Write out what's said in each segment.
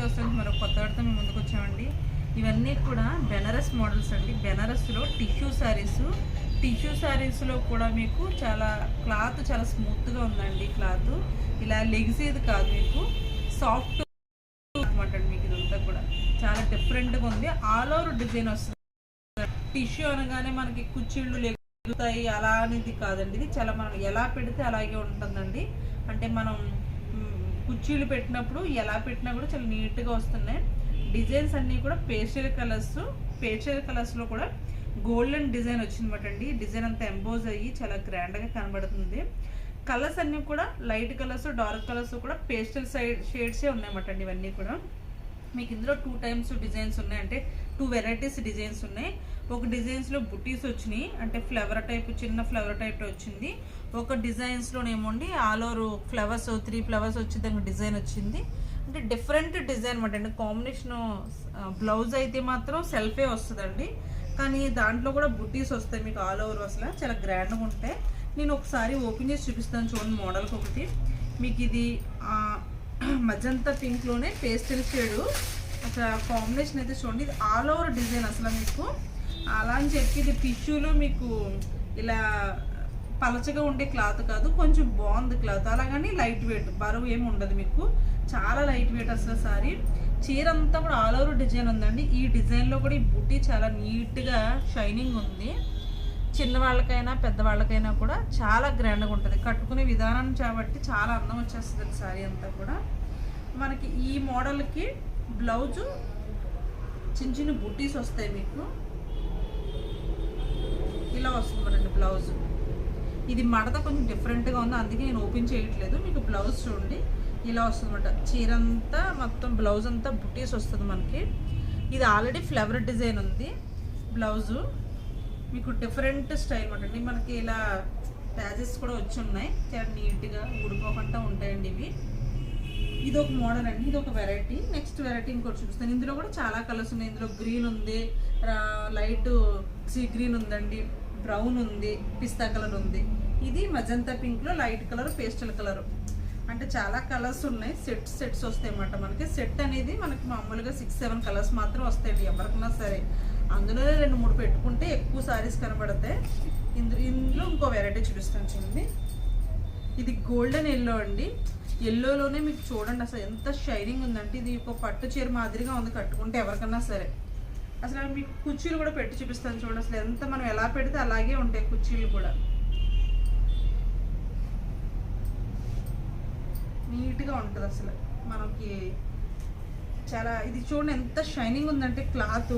దోస్తు మరొక కొత్త వాటితో మేము ముందుకు వచ్చామండి. ఇవన్నీ కూడా బెనారస్ మోడల్స్ అండి. బెనారస్లో టిష్యూ శారీస్లో కూడా మీకు చాలా క్లాత్ చాలా స్మూత్గా ఉందండి. క్లాత్ ఇలా లెగ్సేది కాదు, మీకు సాఫ్ట్ అనమాట అండి. మీకు ఇదంతా కూడా చాలా డిఫరెంట్గా ఉంది. ఆల్ ఓవర్ డిజైన్ వస్తుంది. టిష్యూ అనగానే మనకి కుచ్చిళ్ళు లెగుతాయి అలా అనేది కాదండి. ఇది చాలా మనం ఎలా పెడితే అలాగే ఉంటుందండి. అంటే మనం కుర్చీలు పెట్టినప్పుడు ఎలా పెట్టినా కూడా చాలా నీట్గా వస్తున్నాయి. డిజైన్స్ అన్నీ కూడా పేస్టల్ కలర్స్లో కూడా గోల్డెన్ డిజైన్ వచ్చిందన్నమాట అండి. డిజైన్ అంతా ఎంబోజ్ అయ్యి చాలా గ్రాండ్గా కనబడుతుంది. కలర్స్ అన్నీ కూడా లైట్ కలర్స్, డార్క్ కలర్స్ కూడా పేస్టల్ షేడ్సే ఉన్నాయన్నమాట అండి. ఇవన్నీ కూడా మీకు ఇందులో 2 టైమ్స్ డిజైన్స్ ఉన్నాయి, అంటే 2 వెరైటీస్ డిజైన్స్ ఉన్నాయి. ఒక డిజైన్స్లో బుటీస్ వచ్చినాయి, అంటే ఫ్లవర్ టైప్, చిన్న ఫ్లవర్ టైప్ వచ్చింది. ఒక డిజైన్స్లోనేమోండి ఆల్ ఓవర్ ఫ్లవర్స్ 3 ఫ్లవర్స్ వచ్చి దానికి డిజైన్ వచ్చింది. అంటే డిఫరెంట్ డిజైన్ అనమాట అండి. కాంబినేషన్ బ్లౌజ్ అయితే మాత్రం సెల్ఫే వస్తుందండి, కానీ దాంట్లో కూడా బుటీస్ వస్తాయి మీకు ఆల్ ఓవర్. అసలు చాలా గ్రాండ్గా ఉంటాయి. నేను ఒకసారి ఓపెన్ చేసి చూపిస్తాను చూడండి మోడల్కి ఒకటి. మీకు ఇది మజంతా పింక్లోనే పేస్టల్ షేడు అసలు కాంబినేషన్ అయితే చూడండి. ఇది ఆల్ ఓవర్ డిజైన్ అసలు మీకు అలా అని చెప్పి ఇది టిష్యూలో మీకు ఇలా పలచగా ఉండే క్లాత్ కాదు, కొంచెం బాగుంది క్లాత్. అలాగని లైట్ వెయిట్, బరువు ఏమి ఉండదు మీకు, చాలా లైట్ వెయిట్ అసలు. సారీ చీర అంతా కూడా ఆల్ ఓవర్ డిజైన్ ఉందండి. ఈ డిజైన్లో కూడా ఈ బుట్టి చాలా నీట్గా షైనింగ్ ఉంది. చిన్నవాళ్ళకైనా పెద్దవాళ్ళకైనా కూడా చాలా గ్రాండ్గా ఉంటుంది. కట్టుకునే విధానం కాబట్టి చాలా అందం వచ్చేస్తుంది సారీ అంతా కూడా. మనకి ఈ మోడల్కి బ్లౌజు చిన్న చిన్న బుట్టీస్ వస్తాయి మీకు, ఇలా వస్తుంది బ్లౌజ్. ఇది మడత కొంచెం డిఫరెంట్గా ఉంది, అందుకే నేను ఓపెన్ చేయట్లేదు. మీకు బ్లౌజ్ చూడండి ఇలా వస్తుందన్నమాట. చీర అంతా మొత్తం బ్లౌజ్ అంతా బుట్టీస్ వస్తుంది మనకి. ఇది ఆల్రెడీ ఫ్లవర్ డిజైన్ ఉంది బ్లౌజు. మీకు డిఫరెంట్ స్టైల్ అండి. మనకి ఇలా ప్యాచెస్ కూడా వచ్చి ఉన్నాయి, చాలా నీట్గా ఊడిపోకుండా ఉంటాయండి ఇవి. ఇది ఒక మోడల్ అండి, ఇది ఒక వెరైటీ. నెక్స్ట్ వెరైటీ ఇంకోటి చూపిస్తాను. ఇందులో కూడా చాలా కలర్స్ ఉన్నాయి. ఇందులో గ్రీన్ ఉంది, లైట్ సీ గ్రీన్ ఉందండి, బ్రౌన్ ఉంది, పిస్తా కలర్ ఉంది. ఇది మజంతా పింక్లో లైట్ కలర్, పేస్టల్ కలర్, అంటే చాలా కలర్స్ ఉన్నాయి. సెట్స్ వస్తాయి అన్నమాట మనకి. సెట్ అనేది మనకి మామూలుగా 6-7 కలర్స్ మాత్రం వస్తాయండి ఎవరికైనా సరే. అందులో 2-3 పెట్టుకుంటే ఎక్కువ సారీస్ కనబడతాయి. ఇందులో ఇంకో వెరైటీ చూపిస్తాను చూడండి. ఇది గోల్డెన్ ఎల్లో అండి. ఎల్లోలోనే మీకు చూడండి అసలు ఎంత షైనింగ్ ఉందంటే, ఇది ఒక పట్టు చీర మాదిరిగా ఉంది కట్టుకుంటే ఎవరికన్నా సరే. అసలు మీకు కుర్చీలు కూడా పెట్టి చూపిస్తాను చూడండి. అసలు ఎంత మనం ఎలా పెడితే అలాగే ఉంటాయి కుర్చీలు కూడా, నీట్గా ఉంటుంది అసలు మనకి. చాలా ఇది చూడండి ఎంత షైనింగ్ ఉందంటే క్లాత్.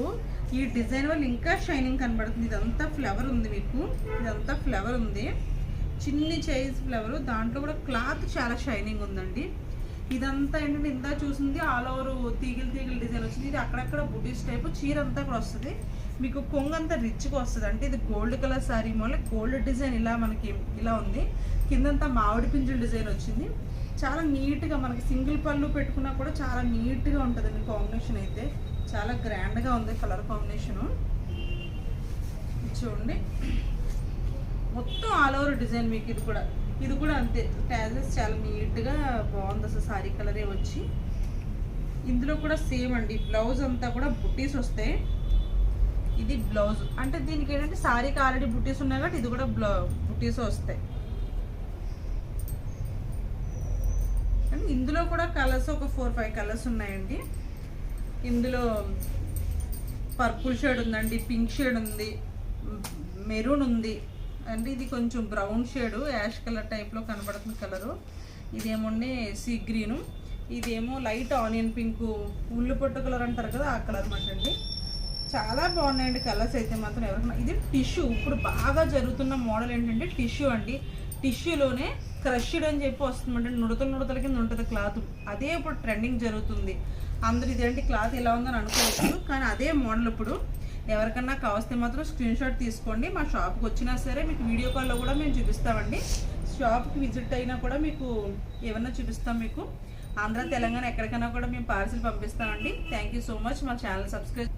ఈ డిజైన్ వల్ల ఇంకా షైనింగ్ కనబడుతుంది. ఇదంతా ఫ్లవర్ ఉంది మీకు, ఇదంతా ఫ్లవర్ ఉంది, చిన్ని సైజ్ ఫ్లవర్. దాంట్లో కూడా క్లాత్ చాలా షైనింగ్ ఉందండి. ఇదంతా ఏంటంటే ఇందా చూసింది ఆల్ ఓవర్ తీగలు డిజైన్ వచ్చింది. ఇది అక్కడక్కడ బుటీస్ టైప్ చీర అంతా కూడా వస్తుంది మీకు. కొంగంతా రిచ్గా వస్తుంది. అంటే ఇది గోల్డ్ కలర్ శారీ మళ్ళీ గోల్డ్ డిజైన్ ఇలా మనకి ఇలా ఉంది. కిందంతా మామిడి పింజుల డిజైన్ వచ్చింది. చాలా నీట్గా మనకి సింగిల్ పళ్ళు పెట్టుకున్నా కూడా చాలా నీట్గా ఉంటుందండి. కాంబినేషన్ అయితే చాలా గ్రాండ్గా ఉంది కలర్ కాంబినేషను. చూడండి మొత్తం ఆల్ ఓవర్ డిజైన్ మీకు. ఇది కూడా అంతే, ట్యాజెస్ చాలా నీట్గా బాగుంది అసలు. సారీ కలరే వచ్చి ఇందులో కూడా సేమ్ అండి. బ్లౌజ్ అంతా కూడా బుట్టీస్ వస్తాయి. ఇది బ్లౌజ్ అంటే దీనికి ఏంటంటే సారీకి ఆల్రెడీ బుట్టీస్ ఉన్నాయి కాబట్టి ఇది కూడా బుట్టీస్ వస్తాయి. ఇందులో కూడా కలర్స్ ఒక 4-5 కలర్స్ ఉన్నాయండి. ఇందులో పర్పుల్ షేడ్ ఉందండి, పింక్ షేడ్ ఉంది, మెరూన్ ఉంది, అంటే ఇది కొంచెం బ్రౌన్ షేడు యాష్ కలర్ టైప్లో కనబడుతుంది కలరు. ఇదేమోండి సీ గ్రీను, ఇదేమో లైట్ ఆనియన్ పింక్, ఉల్లి పొట్టు కలర్ అంటారు కదా ఆ కలర్ అన్నమాట అండి. చాలా బాగున్నాయండి కలర్స్ అయితే మాత్రం ఎవరికైనా. ఇది టిష్యూ, ఇప్పుడు బాగా జరుగుతున్న మోడల్ ఏంటంటే టిష్యూ అండి. టిష్యూలోనే క్రష్డ్ అని చెప్పి వస్తుందంటే నుడతల కింద ఉంటుంది క్లాత్. అదే ఇప్పుడు ట్రెండింగ్ జరుగుతుంది. అందరు ఇదేంటి క్లాత్ ఎలా ఉందని అనుకోవచ్చు, కానీ అదే మోడల్ ఇప్పుడు. ఎవరికన్నా కావస్తే మాత్రం స్క్రీన్ షాట్ తీసుకోండి. మా షాప్కి వచ్చినా సరే మీకు వీడియో కాల్లో కూడా మేము చూపిస్తామండి. షాప్కి విజిట్ అయినా కూడా మీకు ఏమన్నా చూపిస్తాం. మీకు ఆంధ్ర తెలంగాణ ఎక్కడికైనా కూడా మేము పార్సిల్ పంపిస్తామండి. Thank you so much. మా ఛానల్ సబ్స్క్రైబ్.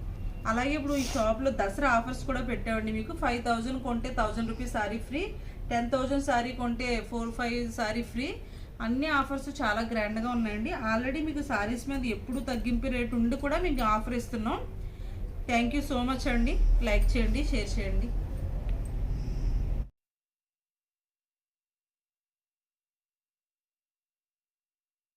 అలాగే ఇప్పుడు ఈ షాప్లో దసరా ఆఫర్స్ కూడా పెట్టామండి. మీకు 5000 కొంటే 1000 రూపీస్ సారీ ఫ్రీ, 10,000 సారీ కొంటే 4-5 సారీ ఫ్రీ, అన్ని ఆఫర్స్ చాలా గ్రాండ్గా ఉన్నాయండి. ఆల్రెడీ మీకు శారీస్ మీద ఎప్పుడు తగ్గింపు రేటు ఉండి కూడా మీకు ఆఫర్ ఇస్తున్నాం. థ్యాంక్ యూ సో మచ్ అండి. లైక్ చేయండి, షేర్ చేయండి.